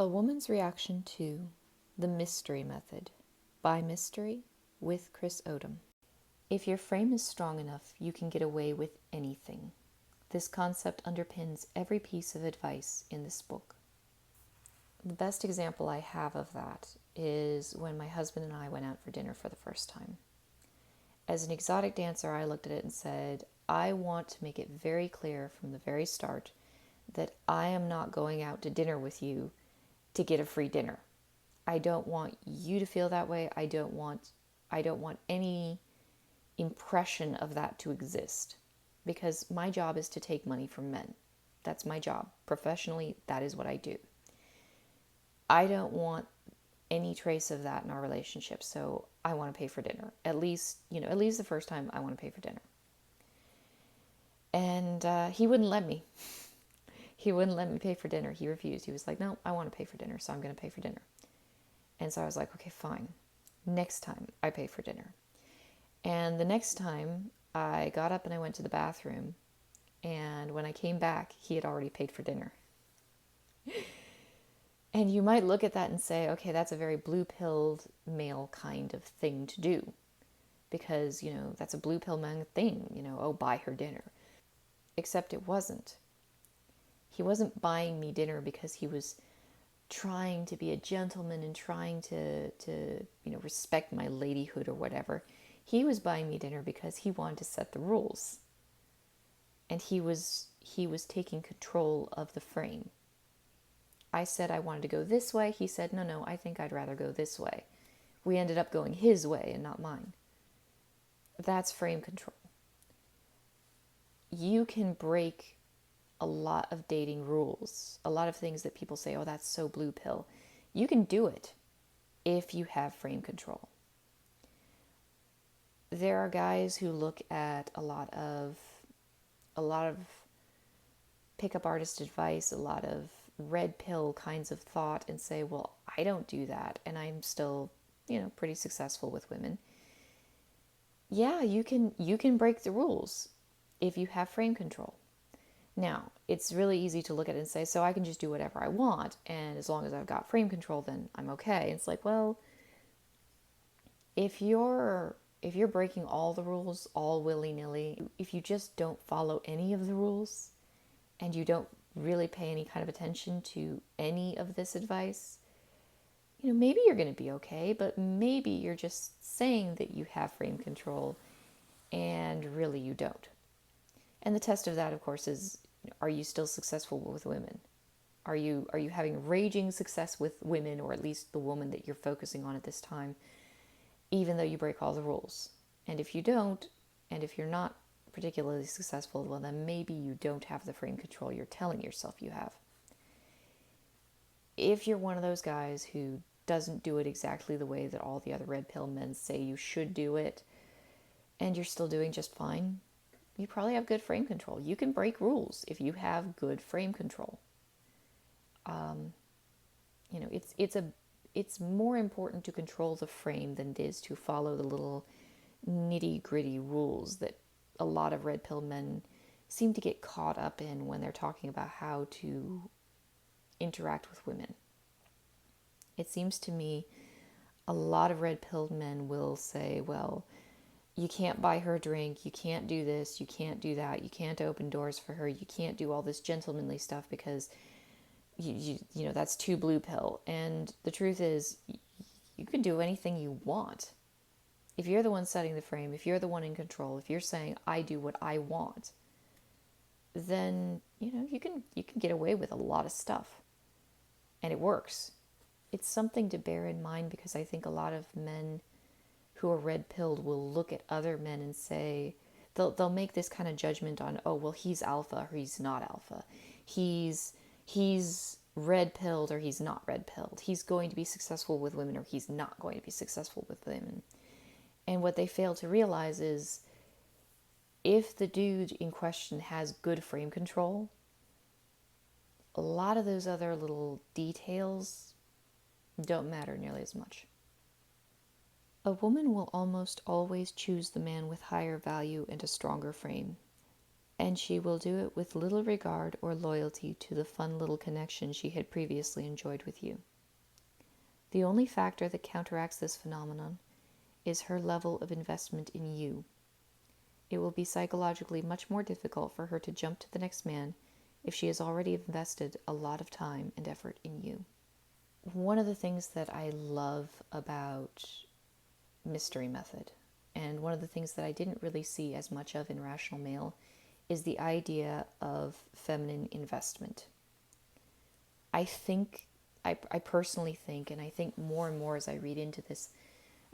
A Woman's Reaction to The Mystery Method by Mystery with Chris Odom. If your frame is strong enough, you can get away with anything. This concept underpins every piece of advice in this book. The best example I have of that is when my husband and I went out for dinner for the first time. As an exotic dancer, I looked at it and said, I want to make it very clear from the very start that I am not going out to dinner with you to get a free dinner. I don't want you to feel that way. I don't want any impression of that to exist, because my job is to take money from men. That's my job. Professionally, that is what I do. I don't want any trace of that in our relationship, so I want to pay for dinner. At least the first time I want to pay for dinner. And he wouldn't let me. He wouldn't let me pay for dinner. He refused. He was like, no, I want to pay for dinner, so I'm going to pay for dinner. And so I was like, okay, fine. Next time I pay for dinner. And the next time I got up and I went to the bathroom. And when I came back, he had already paid for dinner. And you might look at that and say, okay, that's a very blue-pilled male kind of thing to do. Because, that's a blue-pill man thing, oh, buy her dinner. Except it wasn't. He wasn't buying me dinner because he was trying to be a gentleman and trying to respect my ladyhood or whatever. He was buying me dinner because he wanted to set the rules. And he was taking control of the frame. I said I wanted to go this way. He said, no, I think I'd rather go this way. We ended up going his way and not mine. That's frame control. You can break a lot of dating rules, a lot of things that people say, oh, that's so blue pill. You can do it if you have frame control. There are guys who look at a lot of pickup artist advice, a lot of red pill kinds of thought, and say, well, I don't do that, and I'm still, pretty successful with women. Yeah, you can break the rules if you have frame control. Now, it's really easy to look at it and say, so I can just do whatever I want, and as long as I've got frame control, then I'm okay. It's like, well, if you're breaking all the rules all willy-nilly, if you just don't follow any of the rules, and you don't really pay any kind of attention to any of this advice, maybe you're going to be okay, but maybe you're just saying that you have frame control, and really you don't. And the test of that, of course, is, are you still successful with women? Are you having raging success with women, or at least the woman that you're focusing on at this time, even though you break all the rules? And if you don't, and if you're not particularly successful, well, then maybe you don't have the frame control you're telling yourself you have. If you're one of those guys who doesn't do it exactly the way that all the other red pill men say you should do it, and you're still doing just fine, you probably have good frame control. You can break rules if you have good frame control. It's more important to control the frame than it is to follow the little nitty-gritty rules that a lot of red pill men seem to get caught up in when they're talking about how to interact with women. It seems to me a lot of red pill men will say, well, you can't buy her a drink, you can't do this, you can't do that, you can't open doors for her, you can't do all this gentlemanly stuff because you that's too blue pill. And the truth is, you can do anything you want. If you're the one setting the frame, if you're the one in control, if you're saying I do what I want, then you can get away with a lot of stuff, and it works. It's something to bear in mind, because I think a lot of men who are red-pilled will look at other men and say, they'll make this kind of judgment on, oh, well, he's alpha or he's not alpha. He's red-pilled or he's not red-pilled. He's going to be successful with women or he's not going to be successful with women. And what they fail to realize is, if the dude in question has good frame control, a lot of those other little details don't matter nearly as much. A woman will almost always choose the man with higher value and a stronger frame. and she will do it with little regard or loyalty to the fun little connection she had previously enjoyed with you. The only factor that counteracts this phenomenon is her level of investment in you. It will be psychologically much more difficult for her to jump to the next man if she has already invested a lot of time and effort in you. One of the things that I love about Mystery Method, and one of the things that I didn't really see as much of in Rational Male, is the idea of feminine investment. I personally think, and I think more and more as I read into this,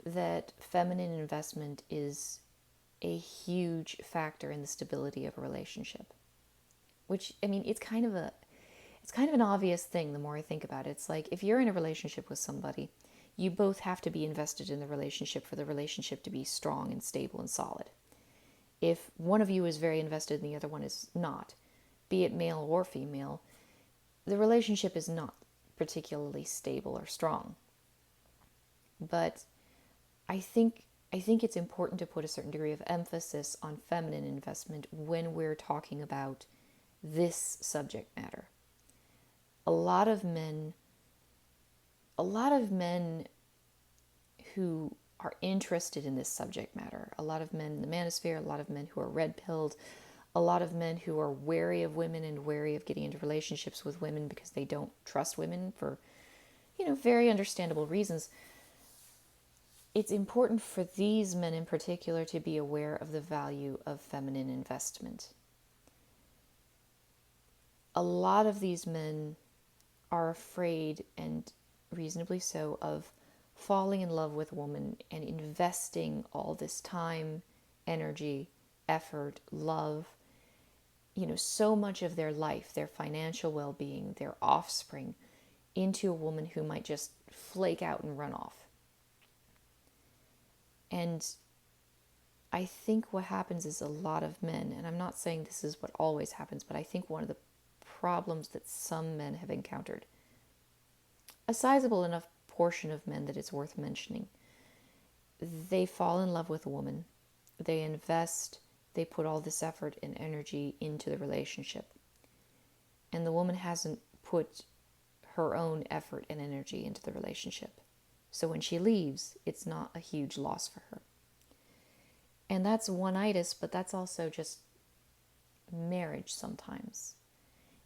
that feminine investment is a huge factor in the stability of a relationship. Which, I mean, it's kind of an obvious thing the more I think about it. It's like if you're in a relationship with somebody, you both have to be invested in the relationship for the relationship to be strong and stable and solid. If one of you is very invested and the other one is not, be it male or female, the relationship is not particularly stable or strong. But I think it's important to put a certain degree of emphasis on feminine investment when we're talking about this subject matter. A lot of men who are interested in this subject matter, a lot of men in the manosphere, a lot of men who are red-pilled, a lot of men who are wary of women and wary of getting into relationships with women because they don't trust women for, very understandable reasons. It's important for these men in particular to be aware of the value of feminine investment. A lot of these men are afraid, and reasonably so, of falling in love with a woman and investing all this time, energy, effort, love, so much of their life, their financial well-being, their offspring, into a woman who might just flake out and run off. And I think what happens is a lot of men, and I'm not saying this is what always happens, but I think one of the problems that some men have encountered, a sizable enough portion of men that it's worth mentioning, they fall in love with a woman, they invest, they put all this effort and energy into the relationship, and the woman hasn't put her own effort and energy into the relationship. So when she leaves, it's not a huge loss for her. And that's one-itis, but that's also just marriage sometimes.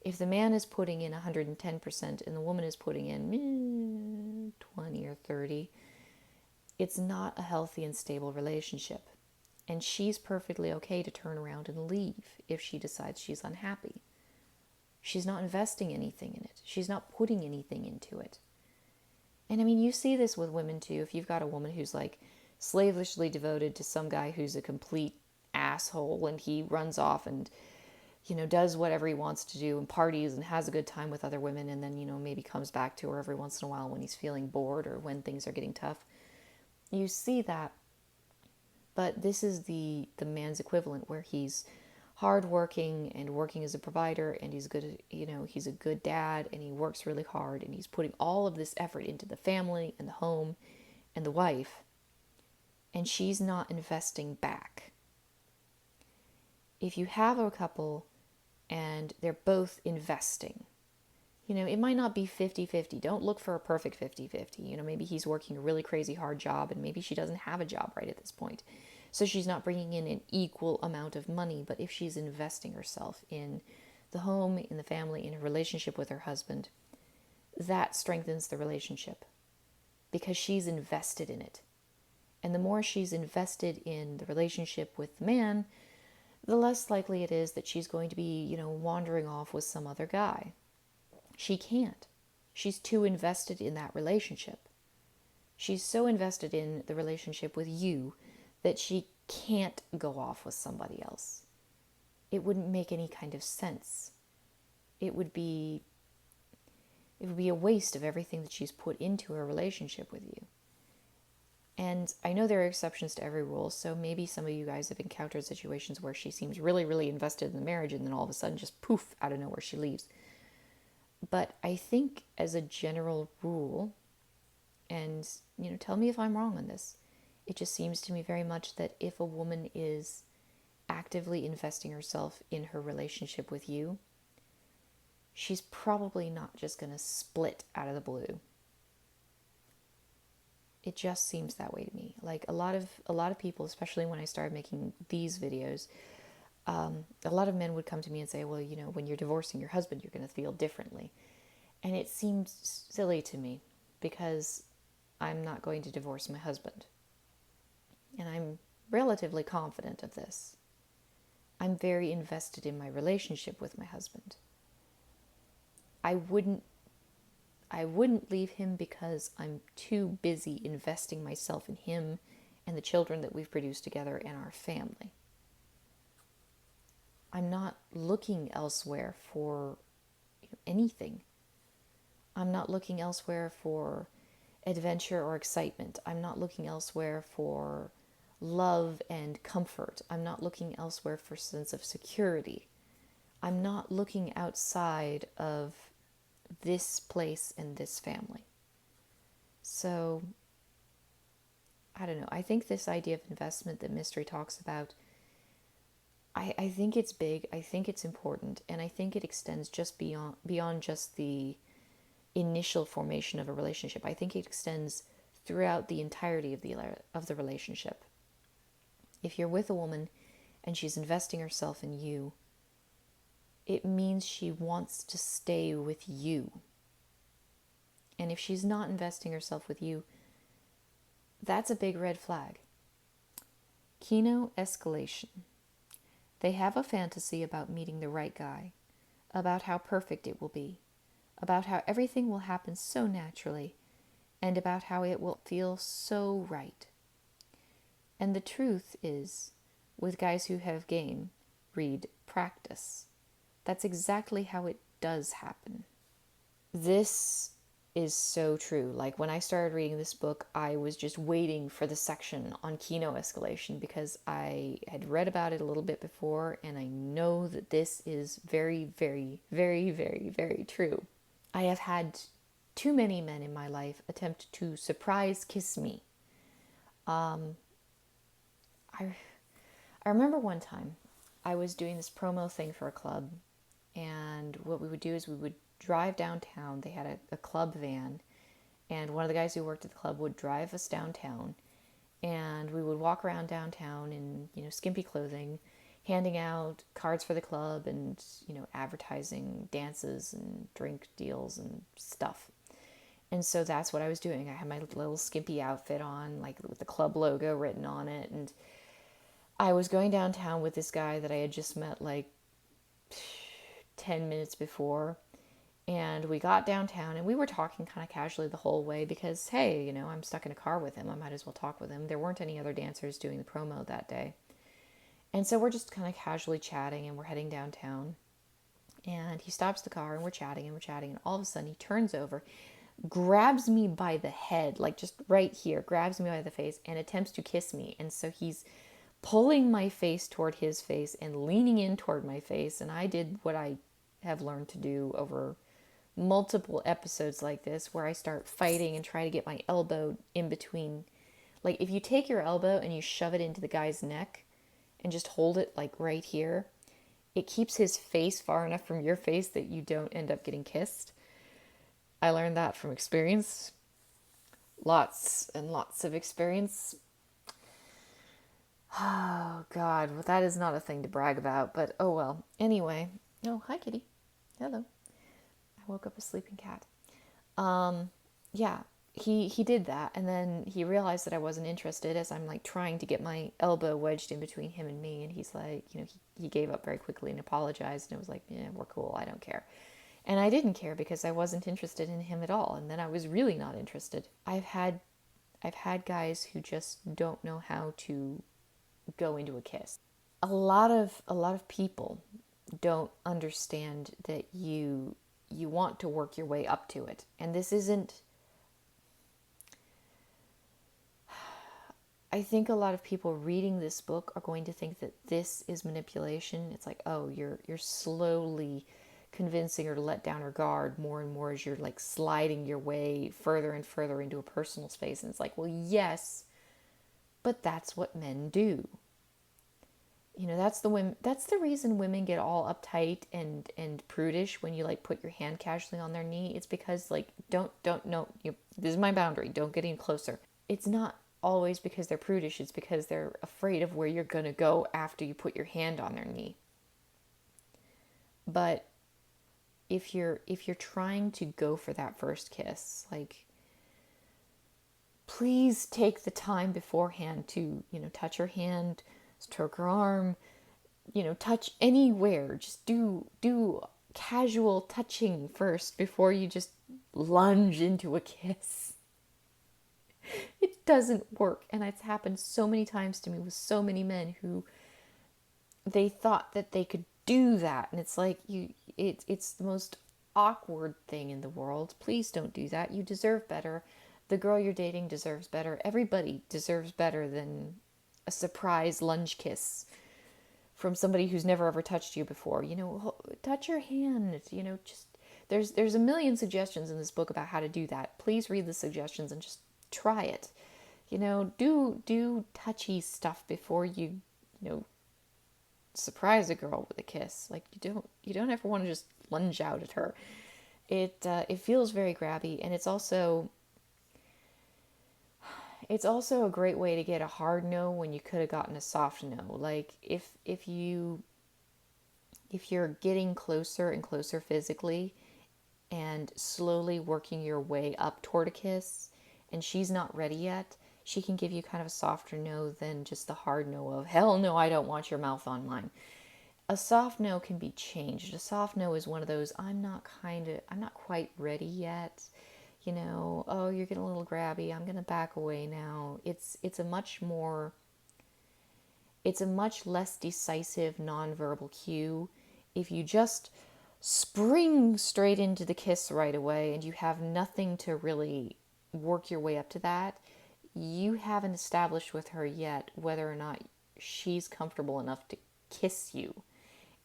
If the man is putting in 110% and the woman is putting in 20 or 30, it's not a healthy and stable relationship. And she's perfectly okay to turn around and leave if she decides she's unhappy. She's not investing anything in it. She's not putting anything into it. And I mean, you see this with women too. If you've got a woman who's like slavishly devoted to some guy who's a complete asshole and he runs off and, does whatever he wants to do and parties and has a good time with other women and then, maybe comes back to her every once in a while when he's feeling bored or when things are getting tough. You see that. But this is the man's equivalent where he's hardworking and working as a provider, and he's good, he's a good dad, and he works really hard, and he's putting all of this effort into the family and the home and the wife, and she's not investing back. If you have a couple and they're both investing, it might not be 50-50. Don't look for a perfect 50-50. Maybe he's working a really crazy hard job and maybe she doesn't have a job right at this point. So she's not bringing in an equal amount of money, but if she's investing herself in the home, in the family, in a relationship with her husband, that strengthens the relationship because she's invested in it. And the more she's invested in the relationship with the man, the less likely it is that she's going to be, wandering off with some other guy. She can't. She's too invested in that relationship. She's so invested in the relationship with you that she can't go off with somebody else. It wouldn't make any kind of sense. It would be a waste of everything that she's put into a relationship with you. And I know there are exceptions to every rule, so maybe some of you guys have encountered situations where she seems really, really invested in the marriage and then all of a sudden just poof, out of nowhere she leaves. But I think as a general rule, and tell me if I'm wrong on this, it just seems to me very much that if a woman is actively investing herself in her relationship with you, she's probably not just going to split out of the blue. It just seems that way to me. Like a lot of people, especially when I started making these videos, a lot of men would come to me and say, well, you know, when you're divorcing your husband, you're going to feel differently. And it seemed silly to me because I'm not going to divorce my husband. And I'm relatively confident of this. I'm very invested in my relationship with my husband. I wouldn't leave him because I'm too busy investing myself in him and the children that we've produced together and our family. I'm not looking elsewhere for anything. I'm not looking elsewhere for adventure or excitement. I'm not looking elsewhere for love and comfort. I'm not looking elsewhere for a sense of security. I'm not looking outside of this place and this family. So, I don't know. I think this idea of investment that Mystery talks about, I think it's big, I think it's important, and I think it extends just beyond just the initial formation of a relationship. I think it extends throughout the entirety of the relationship. If you're with a woman and she's investing herself in you, it means she wants to stay with you. And if she's not investing herself with you, that's a big red flag. Kino, escalation. They have a fantasy about meeting the right guy, about how perfect it will be, about how everything will happen so naturally, and about how it will feel so right. And the truth is, with guys who have game, read, practice, that's exactly how it does happen. This is so true. Like when I started reading this book, I was just waiting for the section on kino escalation because I had read about it a little bit before, and I know that this is very, very, very, very, very true. I have had too many men in my life attempt to surprise kiss me. I remember one time I was doing this promo thing for a club, and what we would do is we would drive downtown. They had a club van, and one of the guys who worked at the club would drive us downtown, and we would walk around downtown in, skimpy clothing, handing out cards for the club and, advertising dances and drink deals and stuff. And so that's what I was doing. I had my little skimpy outfit on, like with the club logo written on it, and I was going downtown with this guy that I had just met like 10 minutes before. And we got downtown and we were talking kind of casually the whole way because, hey, I'm stuck in a car with him. I might as well talk with him. There weren't any other dancers doing the promo that day. And so we're just kind of casually chatting and we're heading downtown. And he stops the car and we're chatting and we're chatting. And all of a sudden he turns over, grabs me by the head, like just right here, grabs me by the face and attempts to kiss me. And so he's pulling my face toward his face and leaning in toward my face. And I did what I have learned to do over multiple episodes like this, where I start fighting and try to get my elbow in between. Like if you take your elbow and you shove it into the guy's neck and just hold it like right here, it keeps his face far enough from your face that you don't end up getting kissed. I learned that from experience. Lots and lots of experience. Oh, God. Well, that is not a thing to brag about, but oh well. Anyway. Oh, hi, kitty. Hello. I woke up a sleeping cat. Yeah, he did that, and then he realized that I wasn't interested as I'm like trying to get my elbow wedged in between him and me, and he's like, he gave up very quickly and apologized, and it was like, yeah, we're cool, I don't care. And I didn't care because I wasn't interested in him at all, and then I was really not interested. I've had guys who just don't know how to go into a kiss. A lot of people don't understand that you want to work your way up to it. And this isn't... I think a lot of people reading this book are going to think that this is manipulation. It's like, oh, you're slowly convincing her to let down her guard more and more as you're like sliding your way further and further into a personal space. And it's like, well, yes, but that's what men do. That's the reason women get all uptight and prudish when you like put your hand casually on their knee. It's because like don't no, this is my boundary. Don't get any closer. It's not always because they're prudish. It's because they're afraid of where you're going to go after you put your hand on their knee. But if you're trying to go for that first kiss, like please take the time beforehand to, touch her hand, stroke her arm, touch anywhere. Just do casual touching first before you just lunge into a kiss. It doesn't work, and it's happened so many times to me with so many men who they thought that they could do that, and it's like it's the most awkward thing in the world. Please don't do that. You deserve better. The girl you're dating deserves better. Everybody deserves better than a surprise lunge kiss from somebody who's never ever touched you before. Touch her hand. Just there's a million suggestions in this book about how to do that. Please read the suggestions and just try it. Do touchy stuff before you surprise a girl with a kiss. Like you don't ever want to just lunge out at her. It feels very grabby, and it's also a great way to get a hard no when you could have gotten a soft no. Like if you're getting closer and closer physically and slowly working your way up toward a kiss and she's not ready yet, she can give you kind of a softer no than just the hard no of hell no, I don't want your mouth on mine. A soft no can be changed. A soft no is one of those I'm not quite ready yet. Oh, you're getting a little grabby. I'm going to back away now. It's a much less decisive nonverbal cue if you just spring straight into the kiss right away and you have nothing to really work your way up to that. You haven't established with her yet whether or not she's comfortable enough to kiss you.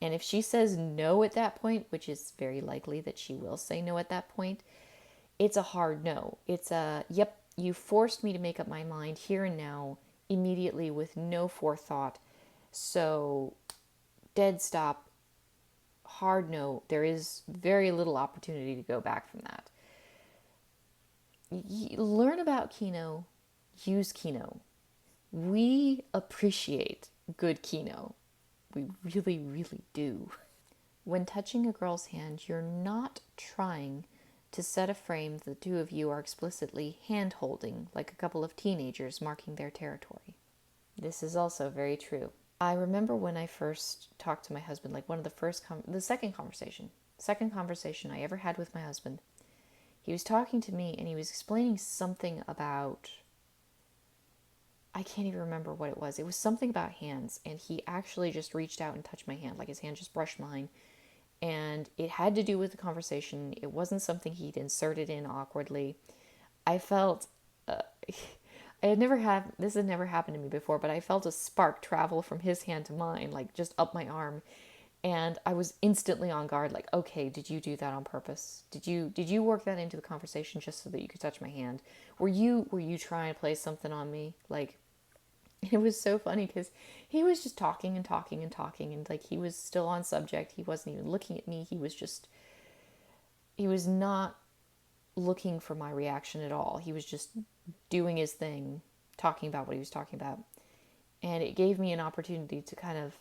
And if she says no at that point, which is very likely that she will say no at that point, it's a hard no. It's yep, you forced me to make up my mind here and now, immediately with no forethought. So, dead stop, hard no. There is very little opportunity to go back from that. Learn about kino, use kino. We appreciate good kino. We really, really do. When touching a girl's hand, you're not trying to set a frame the two of you are explicitly hand-holding like a couple of teenagers marking their territory. This is also very true. I remember when I first talked to my husband, like one of the second conversation I ever had with my husband. He was talking to me and he was explaining something about, I can't even remember what it was. It was something about hands, and he actually just reached out and touched my hand, like his hand just brushed mine. And it had to do with the conversation. It wasn't something he'd inserted in awkwardly. I felt, this had never happened to me before, but I felt a spark travel from his hand to mine, like just up my arm. And I was instantly on guard, like, okay, did you do that on purpose? Did you work that into the conversation just so that you could touch my hand? Were you trying to play something on me? Like, it was so funny because he was just talking and talking and talking, and like he was still on subject. He wasn't even looking at me. He was not looking for my reaction at all. He was just doing his thing, talking about what he was talking about. And it gave me an opportunity to kind of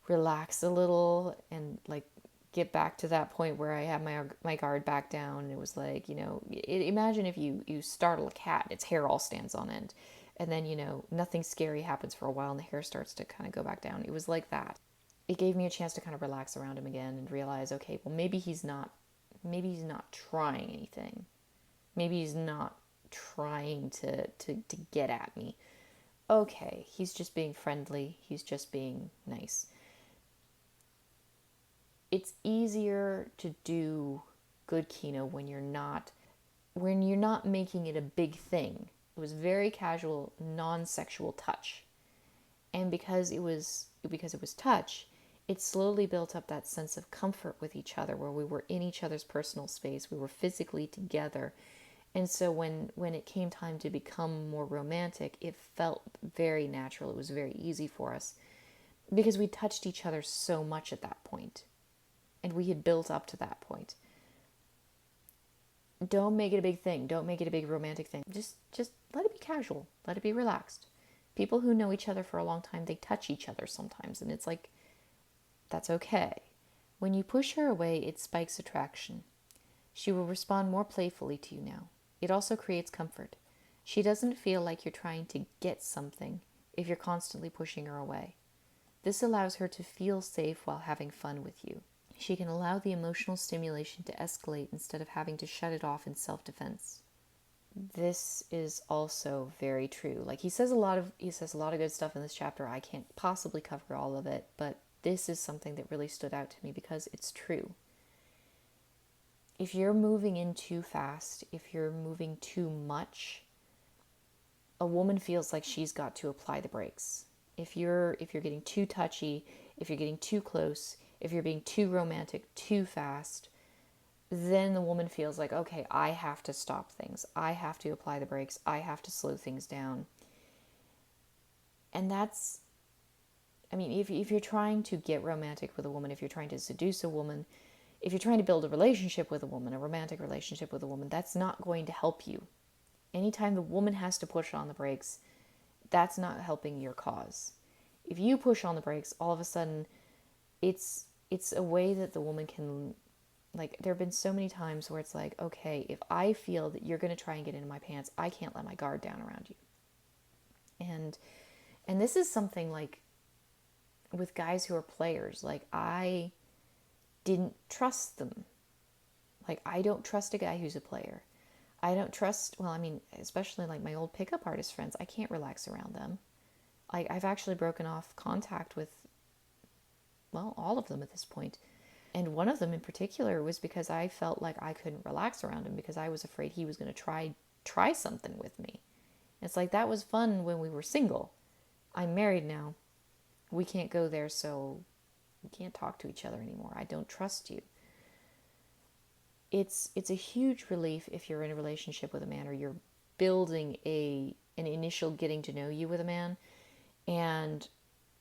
relax a little and like get back to that point where I had my guard back down. And it was like, imagine if you startle a cat, its hair all stands on end. And then, nothing scary happens for a while and the hair starts to kind of go back down. It was like that. It gave me a chance to kind of relax around him again and realize, okay, well, maybe he's not trying anything. Maybe he's not trying to get at me. Okay, he's just being friendly. He's just being nice. It's easier to do good kino when you're not making it a big thing. It was very casual, non-sexual touch. And because it was touch, it slowly built up that sense of comfort with each other where we were in each other's personal space, we were physically together. And so when it came time to become more romantic, it felt very natural. It was very easy for us. because we touched each other so much at that point, and we had built up to that point. Don't make it a big thing. Don't make it a big romantic thing. Just let it be casual. Let it be relaxed. People who know each other for a long time, they touch each other sometimes, and it's like, that's okay. When you push her away, it spikes attraction. She will respond more playfully to you now. It also creates comfort. She doesn't feel like you're trying to get something if you're constantly pushing her away. This allows her to feel safe while having fun with you. She can allow the emotional stimulation to escalate instead of having to shut it off in self-defense. This is also very true. Like he says a lot of good stuff in this chapter. I can't possibly cover all of it, but this is something that really stood out to me because it's true. If you're moving in too fast, if you're moving too much, a woman feels like she's got to apply the brakes. If you're getting too touchy, if you're getting too close, if you're being too romantic, too fast, then the woman feels like, okay, I have to stop things. I have to apply the brakes. I have to slow things down. And that's, I mean, if you're trying to get romantic with a woman, if you're trying to seduce a woman, if you're trying to build a relationship with a woman, a romantic relationship with a woman, that's not going to help you. Anytime the woman has to push on the brakes, that's not helping your cause. If you push on the brakes, all of a sudden, it's a way that the woman can, like, there have been so many times where it's like, okay, if I feel that you're going to try and get into my pants, I can't let my guard down around you. And this is something like with guys who are players, like I didn't trust them. Like I don't trust a guy who's a player. I don't trust, well, I mean, especially like my old pickup artist friends, I can't relax around them. I've actually broken off contact with, well, all of them at this point. And one of them in particular was because I felt like I couldn't relax around him because I was afraid he was going to try something with me. It's like, that was fun when we were single. I'm married now. We can't go there, so we can't talk to each other anymore. I don't trust you. It's a huge relief if you're in a relationship with a man or you're building an initial getting to know you with a man and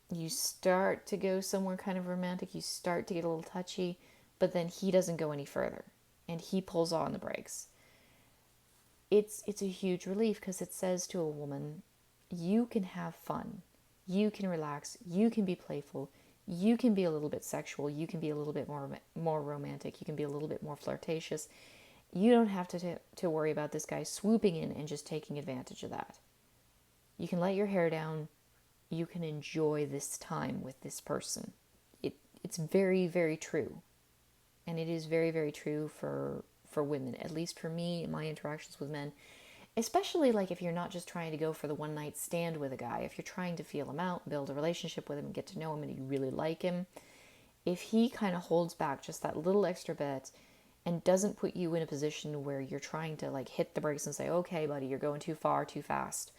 you start to go somewhere kind of romantic, you start to get a little touchy, but then he doesn't go any further and he pulls on the brakes. It's a huge relief because it says to a woman, you can have fun, you can relax, you can be playful, you can be a little bit sexual, you can be a little bit more romantic, you can be a little bit more flirtatious. You don't have to worry about this guy swooping in and just taking advantage of that. You can let your hair down. You can enjoy this time with this person. It's very, very true. And it is very, very true for women. At least for me, in my interactions with men. Especially like if you're not just trying to go for the one night stand with a guy. If you're trying to feel him out, build a relationship with him, and get to know him, and you really like him. If he kind of holds back just that little extra bit and doesn't put you in a position where you're trying to like hit the brakes and say, okay, buddy, you're going too far, too fast.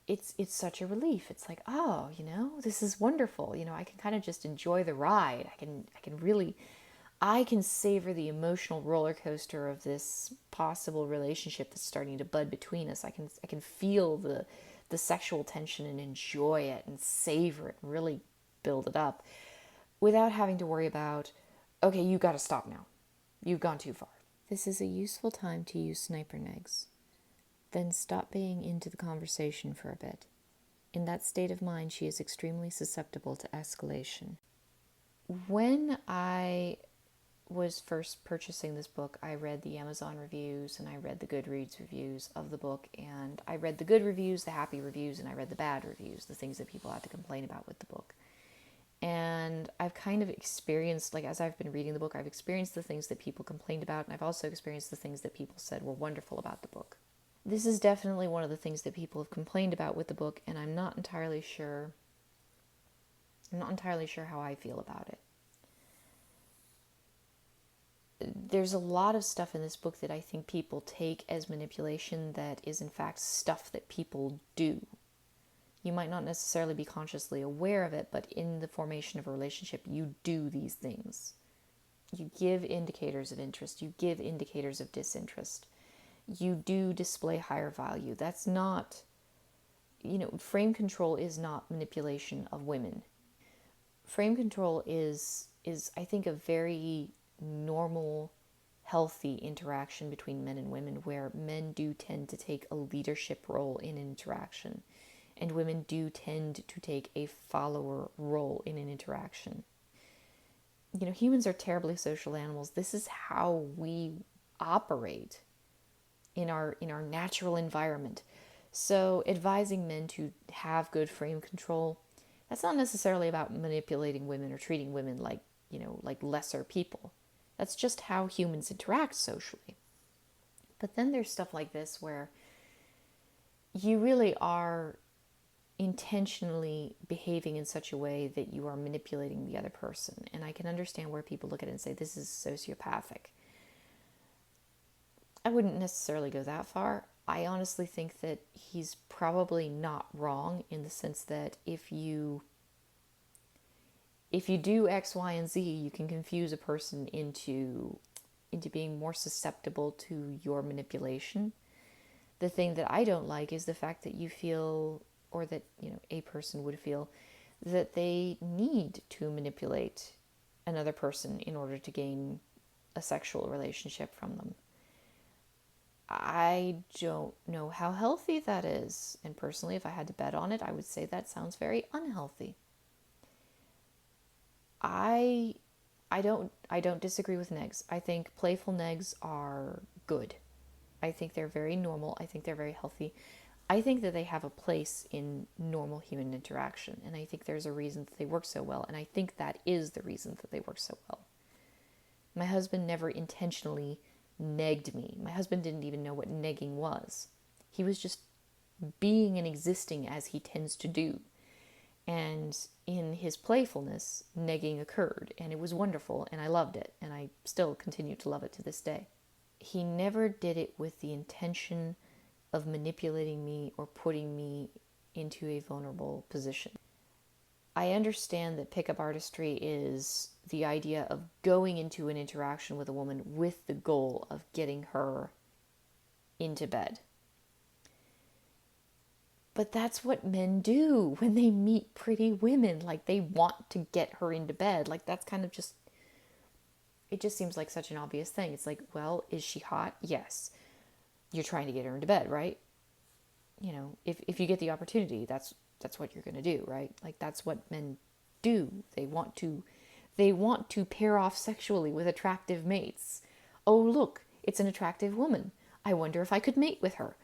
It's such a relief. It's like, oh, this is wonderful. I can kind of just enjoy the ride. I can savor the emotional roller coaster of this possible relationship that's starting to bud between us. I can feel the sexual tension and enjoy it and savor it and really build it up without having to worry about, okay, you got to stop now. You've gone too far. This is a useful time to use sniper negs. Then stop being into the conversation for a bit. In that state of mind, she is extremely susceptible to escalation. When I was first purchasing this book, I read the Amazon reviews and I read the Goodreads reviews of the book, and I read the good reviews, the happy reviews, and I read the bad reviews, the things that people had to complain about with the book. And I've kind of experienced, like as I've been reading the book, I've experienced the things that people complained about, and I've also experienced the things that people said were wonderful about the book. This is definitely one of the things that people have complained about with the book, and I'm not entirely sure how I feel about it. There's a lot of stuff in this book that I think people take as manipulation that is in fact stuff that people do. You might not necessarily be consciously aware of it, but in the formation of a relationship, you do these things. You give indicators of interest. You give indicators of disinterest. You do display higher value. That's not frame control is not manipulation of women. Frame control is I think a very normal, healthy interaction between men and women, where men do tend to take a leadership role in interaction and women do tend to take a follower role in an interaction. Humans are terribly social animals. This is how we operate in our natural environment. So advising men to have good frame control, that's not necessarily about manipulating women or treating women like lesser people. That's just how humans interact socially. But then there's stuff like this where you really are intentionally behaving in such a way that you are manipulating the other person. And I can understand where people look at it and say, this is sociopathic. I wouldn't necessarily go that far. I honestly think that he's probably not wrong, in the sense that if you do X, Y, and Z, you can confuse a person into being more susceptible to your manipulation. The thing that I don't like is the fact that you feel, or that a person would feel, that they need to manipulate another person in order to gain a sexual relationship from them. I don't know how healthy that is. And personally, if I had to bet on it, I would say that sounds very unhealthy. I I don't disagree with negs. I think playful negs are good. I think they're very normal. I think they're very healthy. I think that they have a place in normal human interaction, and I think there's a reason that they work so well, and I think that is the reason that they work so well. My husband never intentionally negged me. My husband didn't even know what negging was. He was just being and existing as he tends to do. And in his playfulness, negging occurred, and it was wonderful, and I loved it, and I still continue to love it to this day. He never did it with the intention of manipulating me or putting me into a vulnerable position. I understand that pickup artistry is the idea of going into an interaction with a woman with the goal of getting her into bed. But that's what men do when they meet pretty women. Like, they want to get her into bed. Like, that's kind of just, it just seems like such an obvious thing. It's like, well, is she hot? Yes. You're trying to get her into bed, right? If you get the opportunity, that's what you're going to do, right? Like, that's what men do. They want to pair off sexually with attractive mates. Oh, look, it's an attractive woman. I wonder if I could mate with her.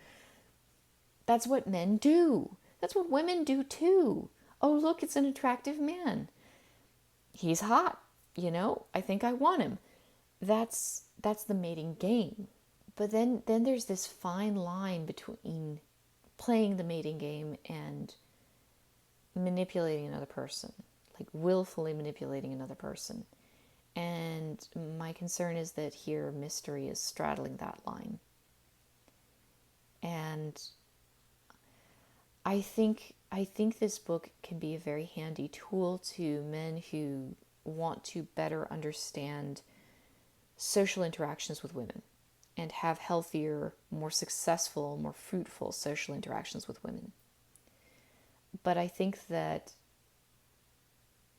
That's what men do. That's what women do too. Oh, look, it's an attractive man. He's hot, I think I want him. That's the mating game. But then there's this fine line between playing the mating game and manipulating another person, like willfully manipulating another person. And my concern is that here mystery is straddling that line. And I think this book can be a very handy tool to men who want to better understand social interactions with women and have healthier, more successful, more fruitful social interactions with women. But I think that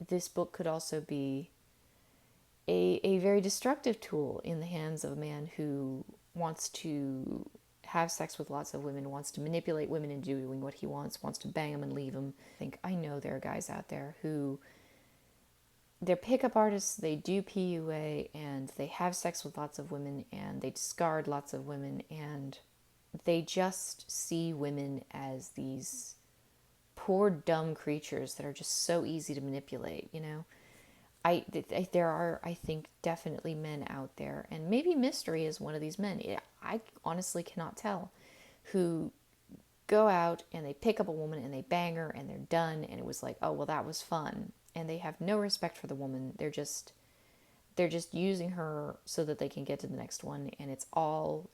this book could also be a very destructive tool in the hands of a man who wants to have sex with lots of women, wants to manipulate women into doing what he wants to bang them and leave them. I know there are guys out there who, they're pickup artists, they do PUA, and they have sex with lots of women, and they discard lots of women, and they just see women as these poor, dumb creatures that are just so easy to manipulate, there are, I think, definitely men out there, and maybe Mystery is one of these men. I honestly cannot tell, who go out and they pick up a woman and they bang her and they're done, and it was like, oh, well, that was fun. And they have no respect for the woman. They're just using her so that they can get to the next one, and it's all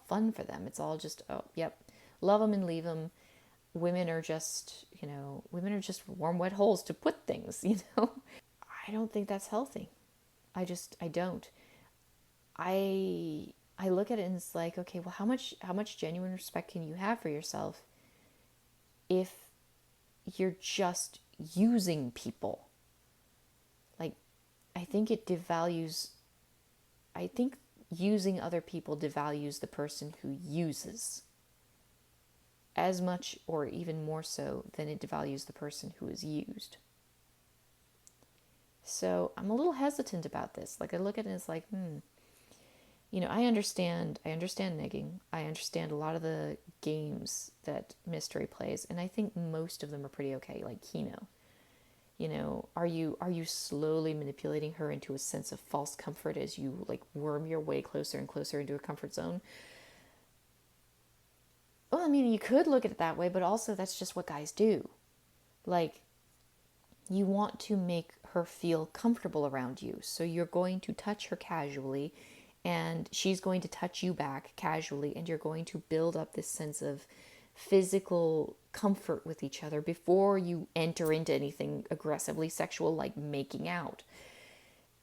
fun for them. It's all just, oh, yep, love them and leave them. Women are just warm, wet holes to put things, I don't think that's healthy. I don't. I look at it and it's like, okay, well, how much genuine respect can you have for yourself if you're just using people. Like, I think it devalues, I think using other people devalues the person who uses as much or even more so than it devalues the person who is used. So I'm a little hesitant about this. Like, I look at it as like, I understand negging. I understand a lot of the games that Mystery plays, and I think most of them are pretty okay, like Kino. Are you slowly manipulating her into a sense of false comfort as you like worm your way closer and closer into a comfort zone? Well, I mean, you could look at it that way, but also that's just what guys do. Like, you want to make her feel comfortable around you. So you're going to touch her casually, and she's going to touch you back casually, and you're going to build up this sense of physical comfort with each other before you enter into anything aggressively sexual like making out.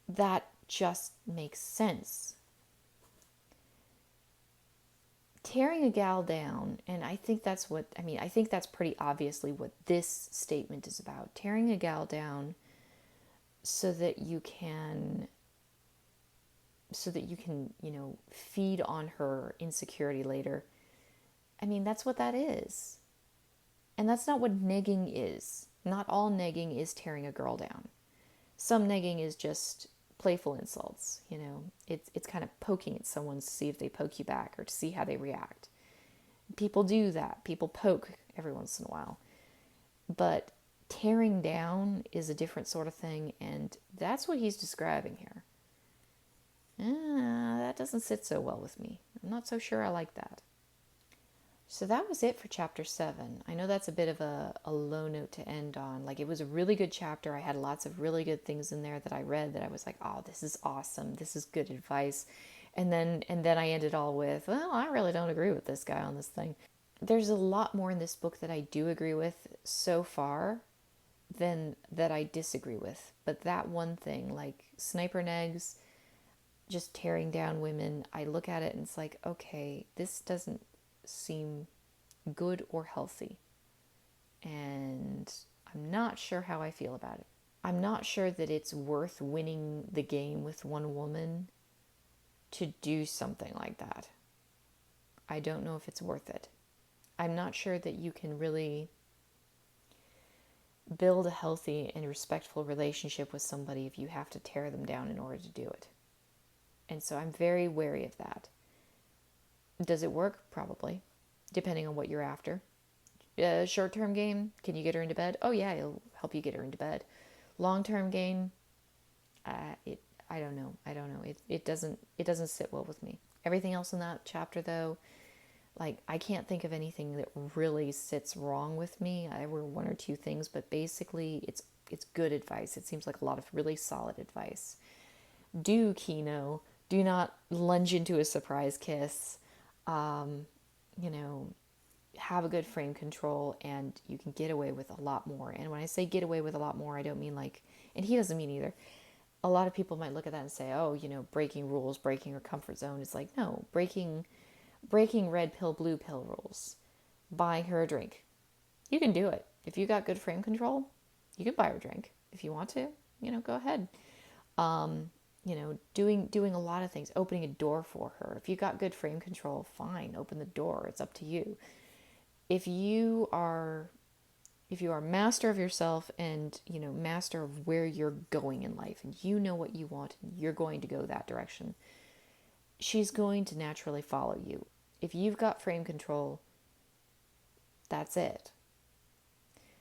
That just makes sense. Tearing a gal down, and I think that's pretty obviously what this statement is about. Tearing a gal down so that you can feed on her insecurity later. I mean, that's what that is. And that's not what negging is. Not all negging is tearing a girl down. Some negging is just playful insults, It's kind of poking at someone to see if they poke you back or to see how they react. People do that. People poke every once in a while. But tearing down is a different sort of thing, and that's what he's describing here. That doesn't sit so well with me. I'm not so sure I like that. So that was it for chapter 7. I know that's a bit of a low note to end on. Like, it was a really good chapter. I had lots of really good things in there that I read that I was like, oh, this is awesome. This is good advice. And then I ended all with, well, I really don't agree with this guy on this thing. There's a lot more in this book that I do agree with so far than that I disagree with. But that one thing, like sniper negs, just tearing down women, I look at it and it's like, okay, this doesn't seem good or healthy. And I'm not sure how I feel about it. I'm not sure that it's worth winning the game with one woman to do something like that. I don't know if it's worth it. I'm not sure that you can really build a healthy and respectful relationship with somebody if you have to tear them down in order to do it. And so I'm very wary of that. Does it work? Probably, depending on what you're after. Short-term game, can you get her into bed? Oh yeah, it'll help you get her into bed. Long-term game, I don't know. It doesn't sit well with me. Everything else in that chapter, though, like, I can't think of anything that really sits wrong with me. There were one or two things, but basically, it's good advice. It seems like a lot of really solid advice. Do kino. Do not lunge into a surprise kiss. You know, have a good frame control, and you can get away with a lot more. And when I say get away with a lot more, I don't mean like, and he doesn't mean either. A lot of people might look at that and say, oh, breaking rules, breaking your comfort zone. It's like, no, breaking red pill, blue pill rules. Buying her a drink. You can do it. If you got good frame control, you can buy her a drink. If you want to, go ahead. Doing a lot of things, opening a door for her. If you got good frame control, fine, open the door. It's up to you. If you are master of yourself and, master of where you're going in life, and you know what you want, and you're going to go that direction, she's going to naturally follow you. If you've got frame control, that's it.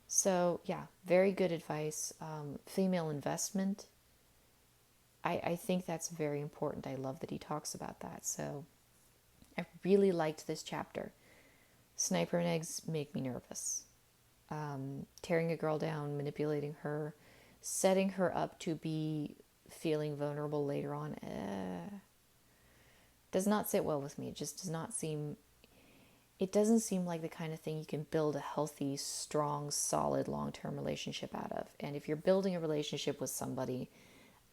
So, yeah, very good advice. Female investment. I think that's very important. I love that he talks about that. So, I really liked this chapter. Sniper and eggs make me nervous. Tearing a girl down, manipulating her, setting her up to be feeling vulnerable later on, does not sit well with me. It just does not seem, it doesn't seem like the kind of thing you can build a healthy, strong, solid, long-term relationship out of. And if you're building a relationship with somebody,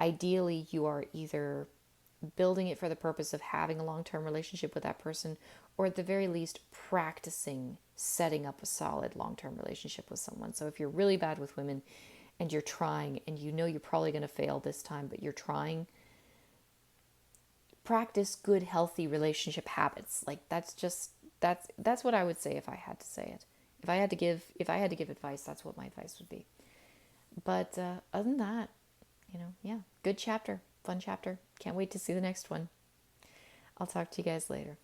ideally you are either building it for the purpose of having a long-term relationship with that person, or at the very least practicing setting up a solid long-term relationship with someone. So if you're really bad with women and you're trying, and you know you're probably going to fail this time, but you're trying, practice good healthy relationship habits. Like that's what I would say if I had to say it. If I had to give advice, that's what my advice would be. But other than that, yeah, good chapter, fun chapter. Can't wait to see the next one. I'll talk to you guys later.